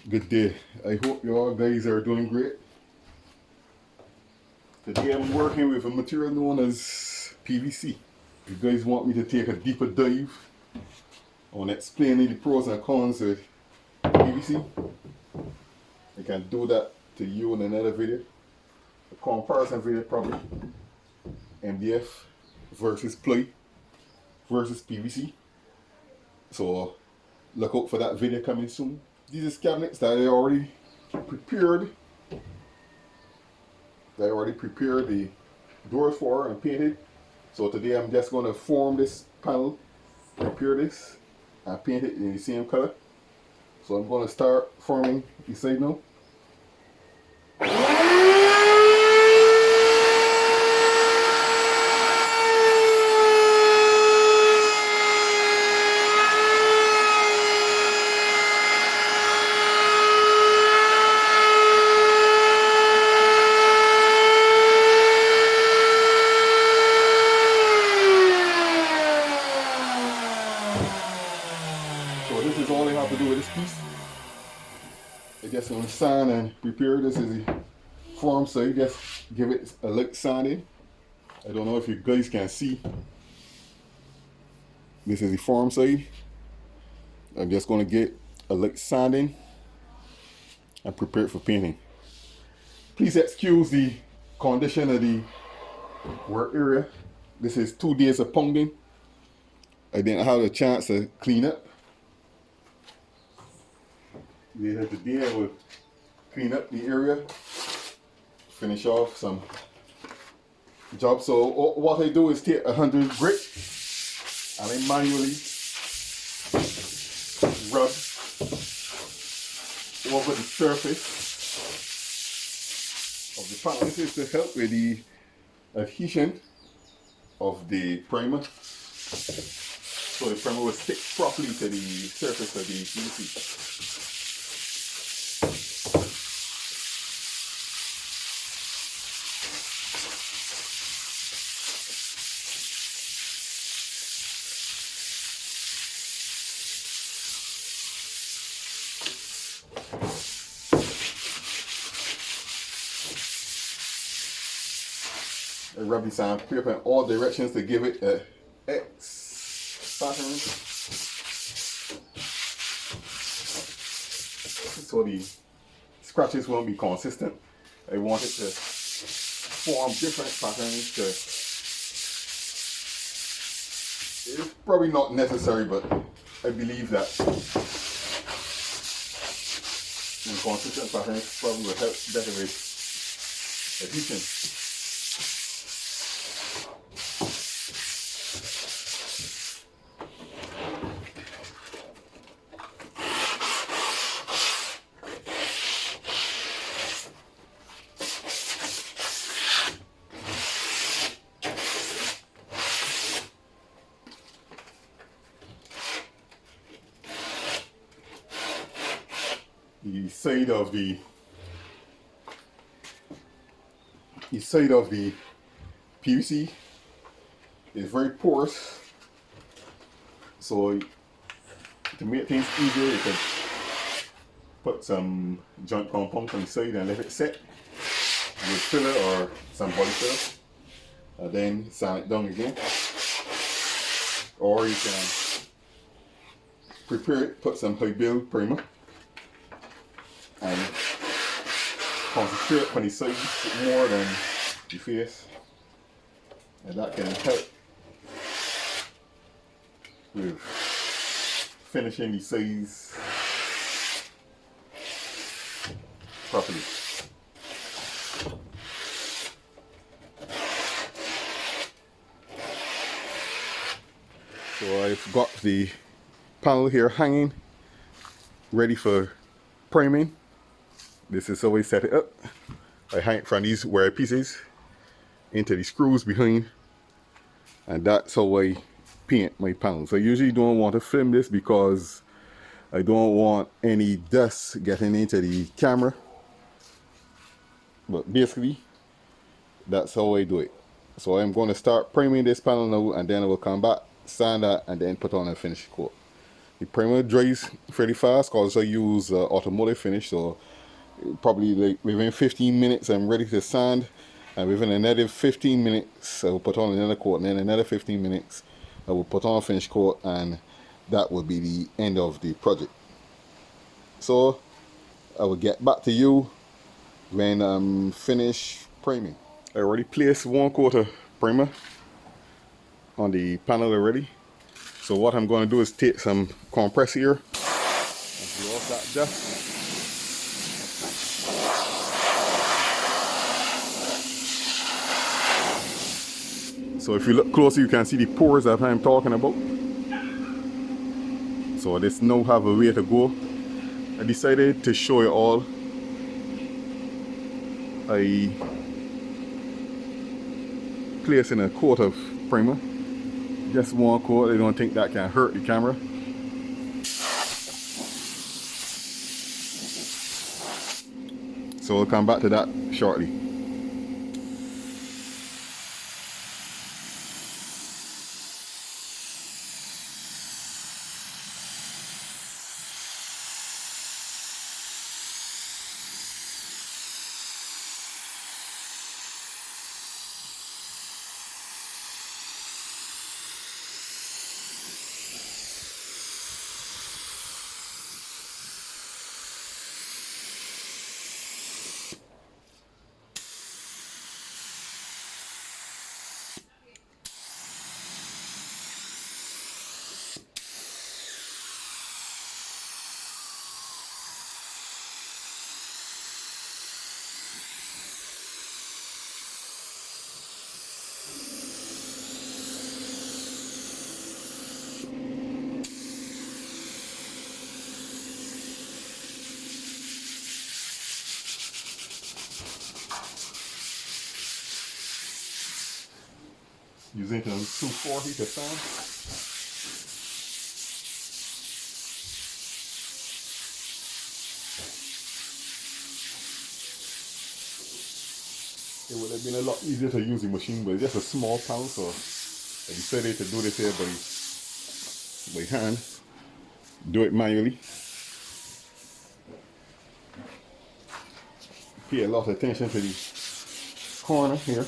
Good day. I hope you all guys are doing great. Today I'm working with a material known as PVC. If you guys want me to take a deeper dive on explaining the pros and cons of PVC, I can do that to you in another video. A comparison video probably. MDF versus ply versus PVC. So look out for that video coming soon. These are cabinets that I already prepared. I already prepared the doors for and painted. So today I'm just going to form this panel, prepare this, and paint it in the same color. So I'm going to start forming the side now. So this is all I have to do with this piece. I just want to sand and prepare. This is the form side. Just give it a light sanding. I don't know if you guys can see. This is the form side. I'm just going to get a light sanding and prepare it for painting. Please excuse the condition of the work area. This is 2 days of pounding. I didn't have a chance to clean up. Later today I will clean up the area, finish off some jobs. So what I do is take 100 bricks and I manually rub over the surface of the panel. This is to help with the adhesion of the primer, so the primer will stick properly to the surface of the PVC. I rub the sandpaper in all directions to give it a X pattern, so the scratches won't be consistent. I want it to form different patterns. It's probably not necessary, but I believe that consistent patterns probably will help better with adhesion. The side of the PVC is very porous, so to make things easier, you can put some joint compound on the side and let it set with filler or some body filler, and then sand it down again. Or you can prepare it, put some high build primer and concentrate on the sides more than the face, and that can help with finishing the sides properly. So I've got the panel here hanging, ready for priming. This is how I set it up. I hang it from these wire pieces into the screws behind, and that's how I paint my panels. I usually don't want to film this because I don't want any dust getting into the camera, but basically that's how I do it. So I'm going to start priming this panel now, and then I will come back, sand that, and then put on a finish coat. The primer dries fairly fast because I use automotive finish, so probably like within 15 minutes I'm ready to sand, and within another 15 minutes I will put on another coat, and then another 15 minutes I will put on a finish coat, and that will be the end of the project. So I will get back to you when I'm finished priming. I already placed one coat of primer on the panel already. So what I'm going to do is take some compressor here and blow off that dust. So if you look closer, you can see the pores that I'm talking about. So this now have a way to go. I decided to show you all. I place in a coat of primer. Just one coat. I don't think that can hurt the camera. So we'll come back to that shortly. Using 240 to sand. It would have been a lot easier to use the machine, but it's just a small panel, so I decided to do this here by hand. Do it manually. Pay a lot of attention to the corner here.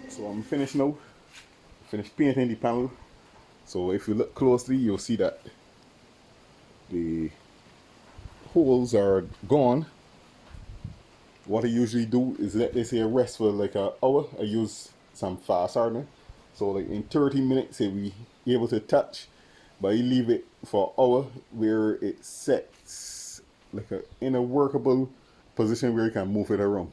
So I'm finished now. Finished painting the panel. So if you look closely, you'll see that the holes are gone. What I usually do is let this here rest for like an hour. I use some fast hardener. So like in 30 minutes it will be able to touch, but I leave it for an hour where it sets like in a workable position where you can move it around.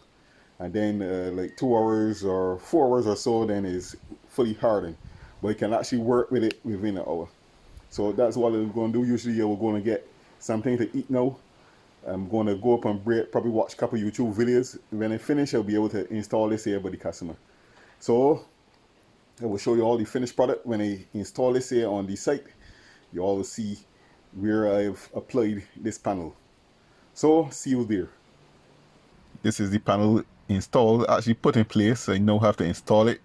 And then like 2 hours or 4 hours or so, then it's fully hardened. But you can actually work with it within an hour. So that's what I'm going to do. Usually we're going to get something to eat now. I'm going to go up and break, probably watch a couple YouTube videos. When I finish, I'll be able to install this here by the customer. So I will show you all the finished product when I install this here on the site. You all will see where I've applied this panel. So see you there. This is the panel installed, actually put in place. I now have to install it.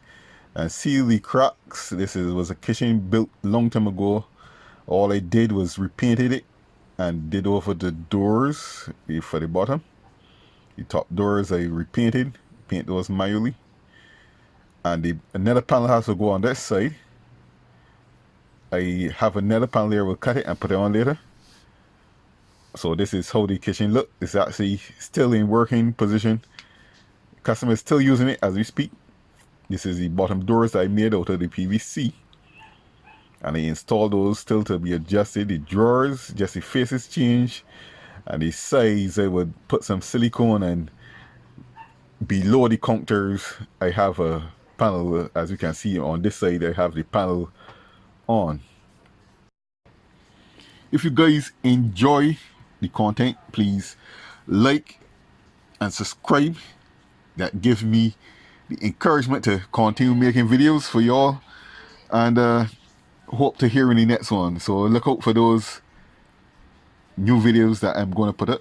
and seal the cracks. This was a kitchen built long time ago. All I did was repainted it and did over the doors for the bottom. The top doors I repainted, paint those manually. And another panel has to go on this side. I have another panel there, we'll cut it and put it on later. So this is how the kitchen look. It's actually still in working position. Customer is still using it as we speak. This is the bottom doors that I made out of the PVC. And I installed those still to be adjusted. The drawers, just the faces change. And the sides, I would put some silicone, and below the counters, I have a panel. As you can see on this side, I have the panel on. If you guys enjoy the content, please like and subscribe. That gives me the encouragement to continue making videos for y'all, and hope to hear in the next one. So look out for those new videos that I'm going to put up.